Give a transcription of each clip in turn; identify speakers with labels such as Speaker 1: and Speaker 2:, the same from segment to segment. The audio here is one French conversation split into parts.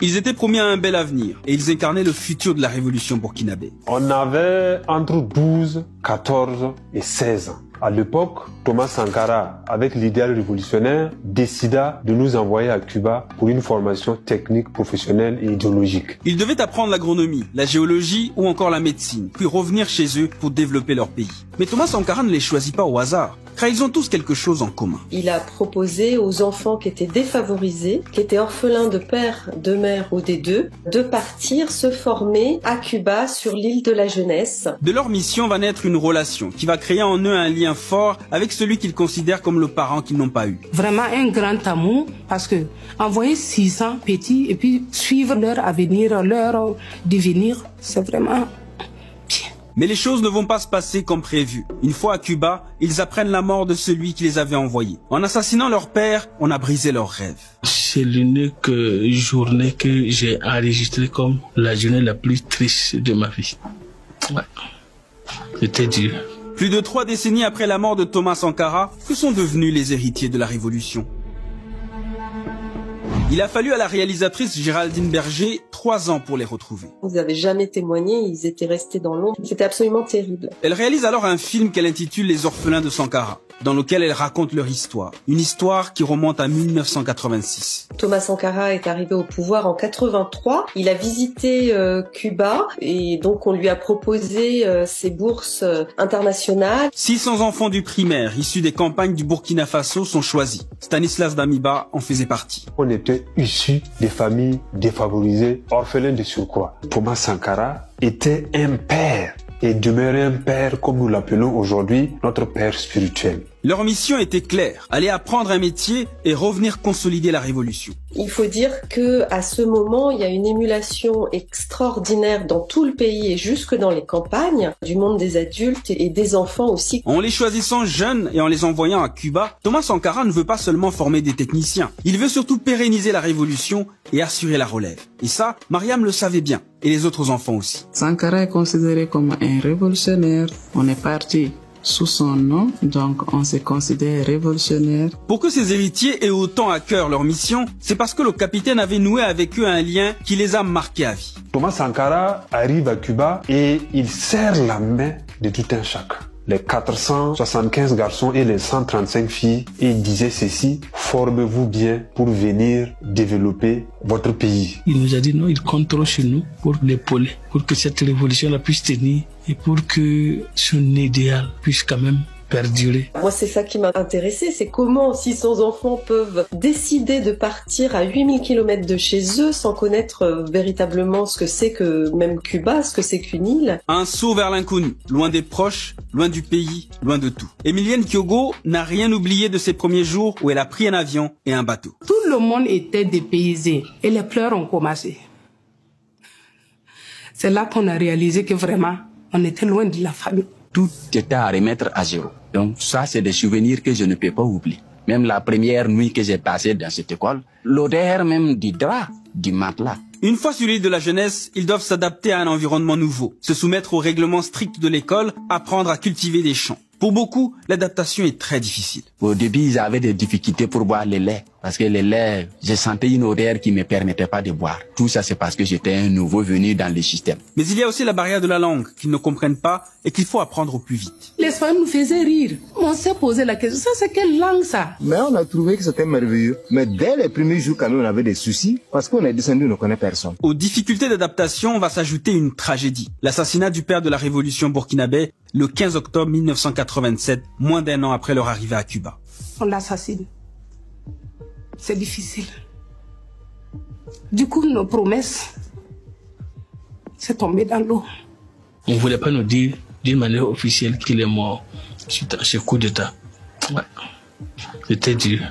Speaker 1: Ils étaient promis à un bel avenir et ils incarnaient le futur de la révolution burkinabé.
Speaker 2: On avait entre 12, 14 et 16 ans. À l'époque, Thomas Sankara, avec l'idéal révolutionnaire, décida de nous envoyer à Cuba pour une formation technique, professionnelle et idéologique.
Speaker 1: Ils devaient apprendre l'agronomie, la géologie ou encore la médecine, puis revenir chez eux pour développer leur pays. Mais Thomas Sankara ne les choisit pas au hasard, car ils ont tous quelque chose en commun.
Speaker 3: Il a proposé aux enfants qui étaient défavorisés, qui étaient orphelins de père, de mère ou des deux, de partir se former à Cuba sur l'île de la jeunesse.
Speaker 1: De leur mission va naître une relation qui va créer en eux un lien fort avec celui qu'ils considèrent comme le parent qu'ils n'ont pas eu.
Speaker 4: Vraiment un grand amour, parce que envoyer 600 petits et puis suivre leur avenir, leur devenir, c'est vraiment...
Speaker 1: Mais les choses ne vont pas se passer comme prévu. Une fois à Cuba, ils apprennent la mort de celui qui les avait envoyés. En assassinant leur père, on a brisé leurs rêves.
Speaker 5: C'est l'unique journée que j'ai enregistrée comme la journée la plus triste de ma vie. Ouais. C'était dur.
Speaker 1: Plus de 3 décennies après la mort de Thomas Sankara, que sont devenus les héritiers de la révolution? Il a fallu à la réalisatrice Géraldine Berger 3 ans pour les retrouver.
Speaker 3: Ils n'avaient jamais témoigné, ils étaient restés dans l'ombre. C'était absolument terrible.
Speaker 1: Elle réalise alors un film qu'elle intitule Les orphelins de Sankara, dans lequel elle raconte leur histoire. Une histoire qui remonte à 1986.
Speaker 3: Thomas Sankara est arrivé au pouvoir en 83. Il a visité Cuba et donc on lui a proposé ces bourses internationales.
Speaker 1: 600 enfants du primaire issus des campagnes du Burkina Faso sont choisis. Stanislas Damiba en faisait partie.
Speaker 2: On était issus des familles défavorisées, orphelins de surcroît. Thomas Sankara était un père et demeurait un père comme nous l'appelons aujourd'hui, notre père spirituel.
Speaker 1: Leur mission était claire, aller apprendre un métier et revenir consolider la révolution.
Speaker 3: Il faut dire que à ce moment, il y a une émulation extraordinaire dans tout le pays et jusque dans les campagnes, du monde des adultes et des enfants aussi.
Speaker 1: En les choisissant jeunes et en les envoyant à Cuba, Thomas Sankara ne veut pas seulement former des techniciens. Il veut surtout pérenniser la révolution et assurer la relève. Et ça, Mariam le savait bien, et les autres enfants aussi.
Speaker 6: Sankara est considéré comme un révolutionnaire. On est parti sous son nom, donc on se considère révolutionnaire.
Speaker 1: Pour que ces héritiers aient autant à cœur leur mission, c'est parce que le capitaine avait noué avec eux un lien qui les a marqués à vie.
Speaker 2: Thomas Sankara arrive à Cuba et il serre la main de tout un chacun. Les 475 garçons et les 135 filles, et il disait ceci: formez-vous bien pour venir développer votre pays.
Speaker 5: Il nous a dit non, il compte trop sur nous pour l'épauler, pour que cette révolution-là puisse tenir et pour que son idéal puisse quand même perdurer.
Speaker 3: Moi, c'est ça qui m'a intéressée, c'est comment 600 enfants peuvent décider de partir à 8000 km de chez eux sans connaître véritablement ce que c'est que même Cuba, ce que c'est qu'une île.
Speaker 1: Un saut vers l'inconnu, loin des proches, loin du pays, loin de tout. Emilienne Kyogo n'a rien oublié de ses premiers jours où elle a pris un avion et un bateau.
Speaker 4: Tout le monde était dépaysé et les pleurs ont commencé. C'est là qu'on a réalisé que vraiment, on était loin de la famille.
Speaker 7: Tout était à remettre à zéro. Donc ça, c'est des souvenirs que je ne peux pas oublier. Même la première nuit que j'ai passée dans cette école, l'odeur même du drap, du matelas.
Speaker 1: Une fois sur l'île de la jeunesse, ils doivent s'adapter à un environnement nouveau, se soumettre aux règlements stricts de l'école, apprendre à cultiver des champs. Pour beaucoup, l'adaptation est très difficile.
Speaker 7: Au début, ils avaient des difficultés pour boire le lait. Parce que le lait, je sentais une odeur qui ne me permettait pas de boire. Tout ça, c'est parce que j'étais un nouveau venu dans le système.
Speaker 1: Mais il y a aussi la barrière de la langue qu'ils ne comprennent pas et qu'il faut apprendre au plus vite.
Speaker 4: L'espagnol nous faisait rire. On s'est posé la question, ça c'est quelle langue ça?
Speaker 8: Mais on a trouvé que c'était merveilleux. Mais dès les premiers jours, quand même, on avait des soucis. Parce qu'on est descendu, on ne connaît personne.
Speaker 1: Aux difficultés d'adaptation va s'ajouter une tragédie. L'assassinat du père de la révolution burkinabé le 15 octobre 1987, moins d'1 an après leur arrivée à Cuba.
Speaker 4: On l'assassine. C'est difficile. Du coup, nos promesses, c'est tombé dans l'eau.
Speaker 5: On ne voulait pas nous dire d'une manière officielle qu'il est mort suite à ce coup d'État. Ouais. C'était dur.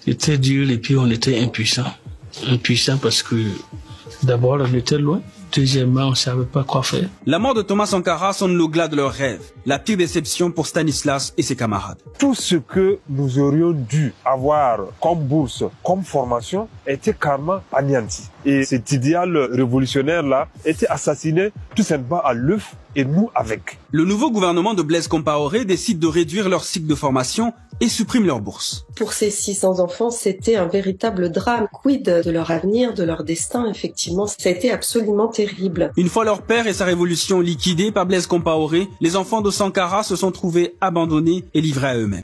Speaker 5: C'était dur et puis on était impuissants. Impuissants parce que d'abord on était loin. Deuxièmement, on ne savait pas quoi faire.
Speaker 1: La mort de Thomas Sankara sonne le glas de leurs rêves. La pire déception pour Stanislas et ses camarades.
Speaker 2: Tout ce que nous aurions dû avoir comme bourse, comme formation, était carrément anéanti. Et cet idéal révolutionnaire-là était assassiné tout simplement à l'œuf et nous avec.
Speaker 1: Le nouveau gouvernement de Blaise Compaoré décide de réduire leur cycle de formation et supprime leur bourse.
Speaker 3: Pour ces 600 enfants, c'était un véritable drame. Quid de leur avenir, de leur destin, effectivement, ça a été absolument terrible.
Speaker 1: Une fois leur père et sa révolution liquidés par Blaise Compaoré, les enfants de Sankara se sont trouvés abandonnés et livrés à eux-mêmes.